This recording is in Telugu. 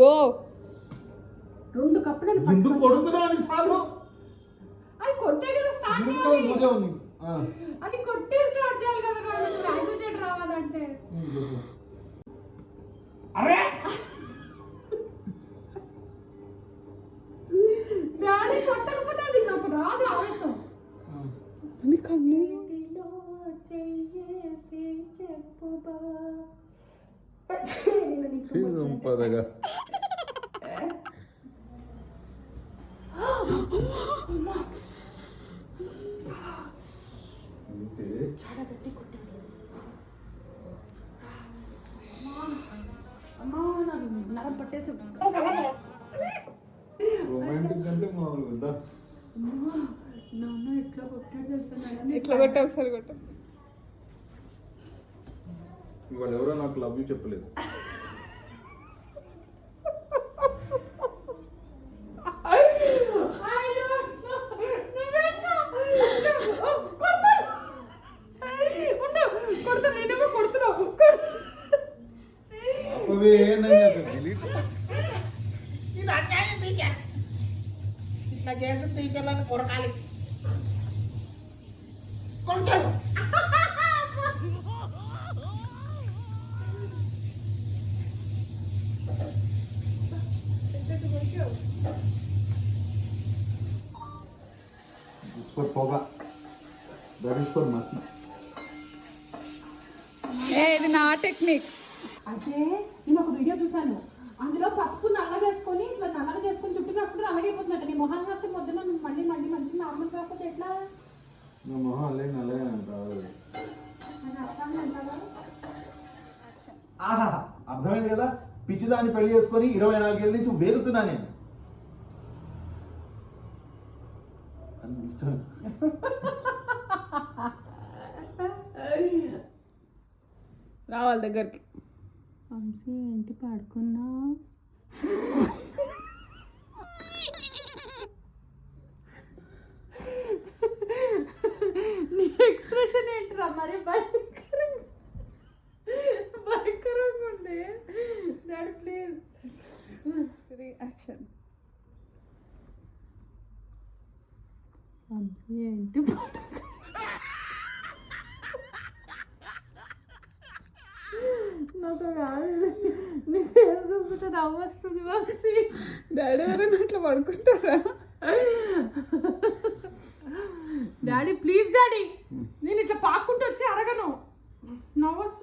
పో 2 కప్పులు ఎందుకు కొడుతున్నావు అని సార్లు అది కొట్టే కదా స్టార్ట్ చేయాలి అది కొట్టే స్టార్ట్ చేయాలి కదా నువ్వు యాక్సిడెంట్ రావాలంటే అరే దాని కొట్టకపోతే అది నాకు రాదు ఆవేశం అని కన్నీరు పదగా చాలా గట్టి కొట్టాడు అమ్మా నాకు నరం పట్టేసి రొమాంటిక్ అంటే మామూలు వద్దా నాన్న ఎట్లా కొట్టాడు తెలుసా ఇట్లా కొట్ట ఒకసారి కొట్ట ఇవాళ ఎవరో నాకు లవ్ యూ చెప్పలేదు ఇట్లా చేసి టీచర్లను కొరకాలి కొడతాడు పొగ ధరించుకోరు మసి ఇది నా టెక్నిక్ అంటే నేను ఒక వీడియో చూసాను అందులో పసుపు నల్లగా వేసుకొని ఇట్లా నల్లగా చేసుకొని చుట్టుకున్నప్పుడు నల్లగైపోతుందట నీ మొహాన్ని కాస్తే పొద్దున మళ్ళీ మళ్ళీ మంచి నార్మల్ కాకపోతే ఎట్లా నా మొహం అలాగే నల్లగా కాదు అది అర్థం అంటారా ఆహా అర్థమైంది కదా పిచ్చిదాన్ని పెళ్లి చేసుకొని 24 ఏళ్ళ నుంచి వేరుతున్నా నేను రావాలి దగ్గరికి వంశీ ఏంటి పడుకున్నా నీ ఎక్స్ప్రెషన్ ఏంటిరా మరి భయంకరంగా ఉంది డాడీ ప్లీజ్ యాక్షన్ వంశీ ఏంటి నాకు కాదు నీ పేరు చూస్తుంటే నవ్వు వస్తుంది వంశీ డాడీ ఎవరైనా అట్లా పడుకుంటారా డాడీ ప్లీజ్ డాడీ నేను ఇట్లా పాక్కుంటూ వచ్చి అడగను